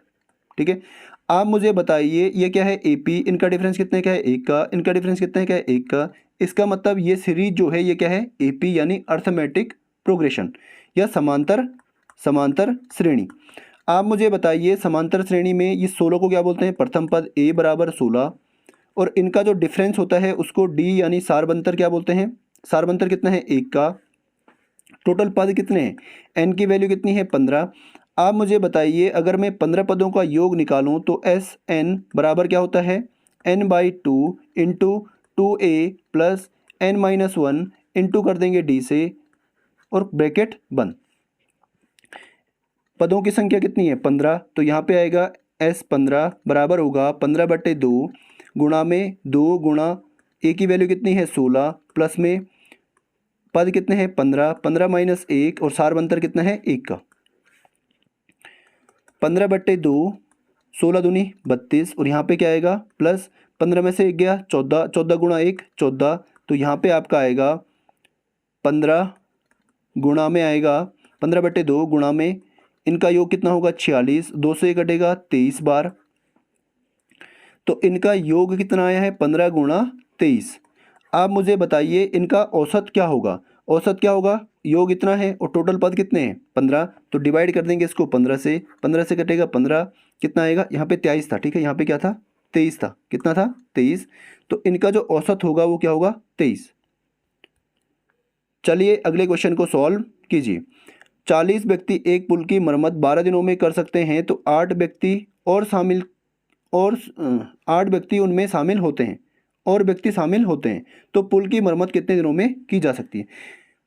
ठीक है, आप मुझे बताइए ये क्या है AP, इनका डिफरेंस कितने का है 1 का, इनका डिफरेंस कितने का है 1 का। इसका मतलब ये सीरीज जो है ये क्या है AP यानी अर्थमेटिक प्रोग्रेशन या समांतर श्रेणी। आप मुझे बताइए समांतर श्रेणी में ये 16 को क्या बोलते हैं प्रथम पद A बराबर 16, और इनका जो डिफरेंस होता है उसको D यानी सारबंतर क्या बोलते हैं। सारबंतर कितना है 1 का। टोटल पद कितने हैं n की वैल्यू कितनी है 15। आप मुझे बताइए अगर मैं 15 पदों का योग निकालूं तो SN बराबर क्या होता है n/2 into 2a plus n-1 into कर देंगे D से और ब्रैकेट बंद। पदों की संख्या कितनी है 15, तो यहाँ पे आएगा S15 बराबर होगा 15/2 गुणा में 2 गुणा a की वैल्यू कितनी है 16 प्लस में पद कितने हैं 15, 15 माइनस 1 और सारबंतर कितना है 1 का। 15/2 16 दूनी 32 और यहाँ पे क्या आएगा प्लस 15 में से 1 गया 14, 14 गुणा 1 14, तो यहाँ पे आपका आएगा 15 गुणा में आएगा 15/2 गुणा में इनका योग कितना होगा 46, 2 से कटेगा 23 बार, तो इनका योग कितना आया है 15 गुणा 23। आप मुझे बताइए इनका औसत क्या होगा। औसत क्या होगा, योग इतना है और टोटल पद कितने हैं 15, तो डिवाइड कर देंगे इसको 15 से कटेगा 15, कितना आएगा, यहाँ पे 23 था, ठीक है, यहाँ पे क्या था 23 था, कितना था 23, तो इनका जो औसत होगा वो क्या होगा 23। चलिए अगले क्वेश्चन को सॉल्व कीजिए। 40 व्यक्ति एक पुल की मरम्मत 12 दिनों में कर सकते हैं, तो 8 व्यक्ति और 8 व्यक्ति उनमें शामिल होते हैं, और व्यक्ति शामिल होते हैं, तो पुल की मरम्मत कितने दिनों में की जा सकती है।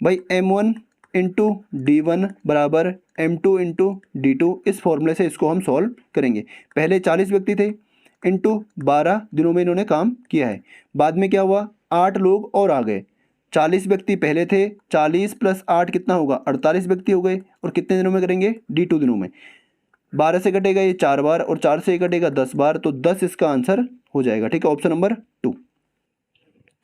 भाई M1 इंटू D1 बराबर M2 इंटू D2, इस फॉर्मूले से इसको हम सॉल्व करेंगे। पहले 40 व्यक्ति थे, इंटू 12 दिनों में इन्होंने काम किया है, बाद में क्या हुआ 8 लोग और आ गए। 40 व्यक्ति पहले थे, 40 प्लस 8 कितना होगा 48 व्यक्ति हो गए, और कितने दिनों में करेंगे D2 दिनों में। 12 से कटेगा ये 4 बार, और 4 से कटेगा 10 बार, तो 10 इसका आंसर हो जाएगा, ठीक है, ऑप्शन नंबर 2।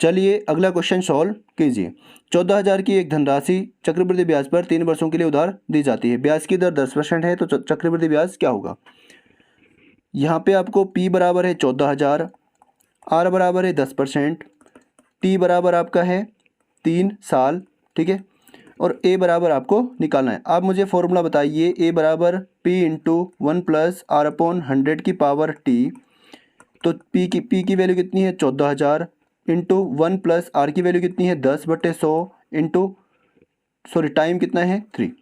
चलिए अगला क्वेश्चन सॉल्व कीजिए। 14,000 की एक धनराशि चक्रवृद्धि ब्याज पर 3 वर्षों के लिए उधार दी जाती है, ब्याज की दर 10% है, तो चक्रवृद्धि ब्याज क्या होगा। यहाँ पे आपको P बराबर है 14,000, R बराबर है 10%, T बराबर आपका है 3 साल, ठीक है, और A बराबर आपको निकालना है। आप मुझे फॉर्मूला बताइए, A बराबर P into 1 plus R upon 100 की पावर T, तो P की वैल्यू कितनी है 14,000 इंटू 1 प्लस R की वैल्यू कितनी है 10/100 इंटू टाइम कितना है 3।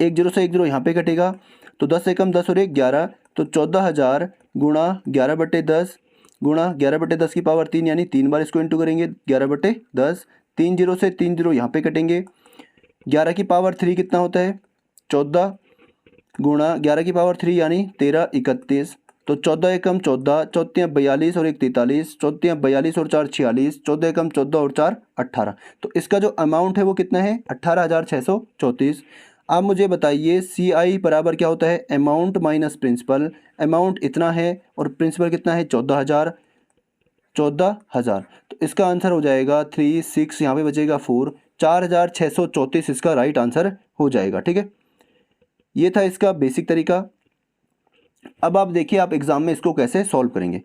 1 0 से 1 0 यहाँ पे कटेगा, तो 10 से कम 10 और 1 11, तो 14,000 गुणा 11/10 गुणा 11/10 की पावर 3, यानी 3 बार इसको इंटू करेंगे 11/10। 3 0 से 3 0 यहाँ पे कटेंगे, 11 की पावर 3 कितना होता है 14 गुणा 11 की पावर 3 यानी 13 31, तो 14 एकम 14, 14 42 और 1 43, 14 42 और 4 46, 14 एकम 14 और 4 18, तो इसका जो अमाउंट है वो कितना है 18,634। आप मुझे बताइए CI बराबर क्या होता है, अमाउंट माइनस प्रिंसिपल। अमाउंट इतना है और प्रिंसिपल कितना है 14,000, तो इसका आंसर हो जाएगा 3 6, यहाँ पे बचेगा 4, 4,634 इसका राइट आंसर हो जाएगा, ठीक है। ये था इसका बेसिक तरीका। अब आप देखिए आप एग्जाम में इसको कैसे सॉल्व करेंगे।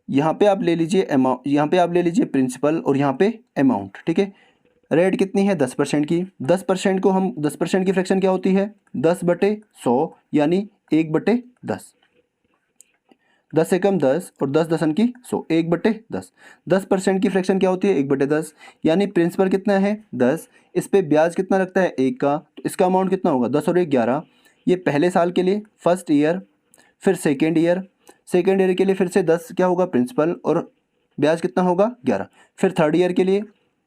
यहाँ पे आप ले लीजिए अमाउंट, यहाँ पे आप ले लीजिए प्रिंसिपल, और यहाँ पे अमाउंट, ठीक है। रेट कितनी है 10% की, 10% को हम 10% की फ्रैक्शन क्या होती है 10/100, यानी 1/10, 10 से कम 10 और 10 दशन की 100, 1/10। 10% की फ्रैक्शन क्या होती है 1/10, यानी प्रिंसिपल कितना है 10, इस पे ब्याज कितना लगता है 1 का, तो इसका अमाउंट कितना होगा 10 और 1 11। ये पहले साल के लिए फर्स्ट ईयर, फिर सेकेंड ईयर के लिए फिर से 10 क्या होगा प्रिंसिपल, और ब्याज कितना होगा 11। फिर थर्ड ईयर के लिए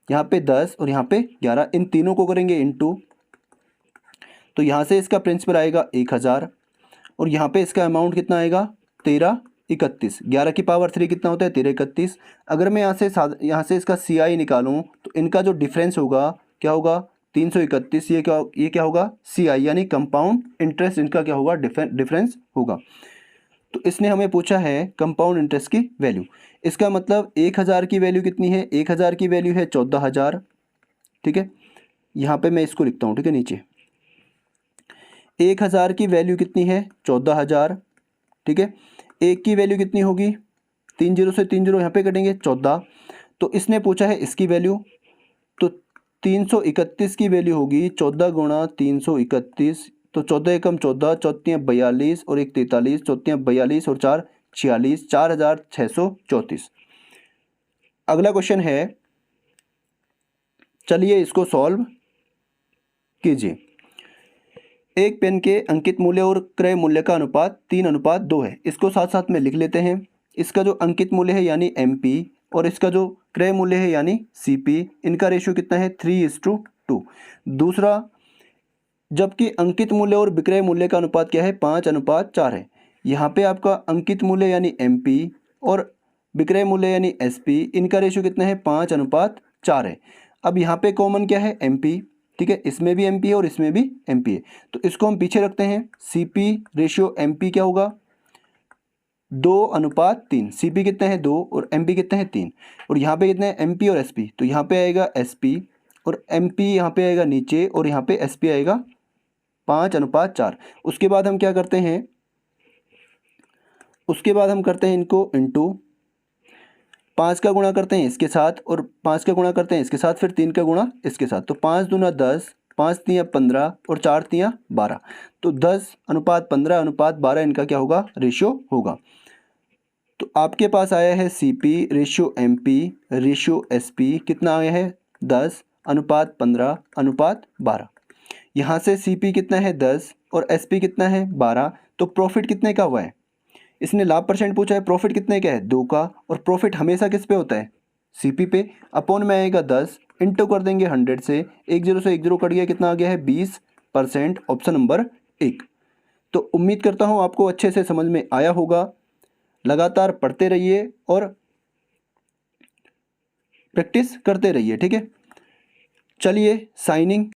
यहाँ पे 10 और यहाँ पे 11, इन तीनों को करेंगे इनटू, तो यहाँ से इसका प्रिंसिपल आएगा 1,000, और यहाँ पे इसका अमाउंट कितना आएगा 13 31, 11 की पावर 3 कितना होता है 13 31। अगर मैं यहाँ से इसका CI निकालूँ, तो इनका जो डिफरेंस होगा क्या होगा 331, ये क्या होगा CI, यानी कंपाउंड इंटरेस्ट इनका क्या होगा डिफरेंस होगा। तो इसने हमें पूछा है कंपाउंड इंटरेस्ट की वैल्यू। इसका मतलब 1,000 की वैल्यू कितनी है, 1,000 की वैल्यू है 14,000, ठीक है। यहाँ पे मैं इसको लिखता हूँ, ठीक है, नीचे 1,000 की वैल्यू कितनी है 14,000, ठीक है। एक की वैल्यू कितनी होगी 3 0 से 3 0 यहाँ पे कटेंगे 14, तो इसने पूछा है इसकी वैल्यू, तो 331 की वैल्यू होगी 14 गुणा 331, तो 14 एकम 14, 14 42 और 1 43, 14 42 और 4 46, 4,634। अगला क्वेश्चन है, चलिए इसको सॉल्व कीजिए। एक पेन के अंकित मूल्य और क्रय मूल्य का अनुपात 3:2 है, इसको साथ साथ में लिख लेते हैं। इसका जो अंकित मूल्य है यानी MP, और इसका जो क्रय मूल्य है यानी CP, इनका रेशियो कितना है 3:2। दूसरा, जबकि अंकित मूल्य और विक्रय मूल्य का अनुपात क्या है 5:4 है। यहाँ पे आपका अंकित मूल्य यानी MP और विक्रय मूल्य यानी SP, इनका रेशियो कितना है 5:4 है। अब यहाँ पे कॉमन क्या है MP, ठीक है, इसमें भी MP है और इसमें भी MP है, तो इसको हम पीछे रखते हैं। CP रेशियो MP क्या होगा 2:3। CP कितना है 2 और MP कितना है 3, और यहाँ पे कितना है MP और SP, तो यहाँ पे आएगा SP और MP यहाँ पे आएगा नीचे, और यहाँ पे SP आएगा 5:4। उसके बाद हम क्या करते हैं, उसके बाद हम करते हैं इनको इनटू, 5 का गुणा करते हैं इसके साथ और 5 का गुणा करते हैं इसके साथ, फिर 3 का गुणा इसके साथ, तो 5 दूना 10, 5 तियाँ 15 और 4 तियाँ 12, तो 10:15:12 इनका क्या होगा, रेशियो होगा। तो आपके पास आया है CP ratio MP ratio SP, कितना आया है 10:15:12। यहाँ से CP कितना है 10 और SP कितना है 12, तो प्रॉफिट कितने का हुआ है, इसने लाभ परसेंट पूछा है, प्रॉफिट कितने का है 2 का, और प्रॉफिट हमेशा किस पे होता है, CP पे। अपॉन में आएगा 10, इंटू कर देंगे 100 से, 10 से 10 कट गया, कितना आ गया है 20%, ऑप्शन नंबर 1। तो उम्मीद करता हूँ आपको अच्छे से समझ में आया होगा। लगातार पढ़ते रहिए और प्रैक्टिस करते रहिए, ठीक है। चलिए साइनिंग।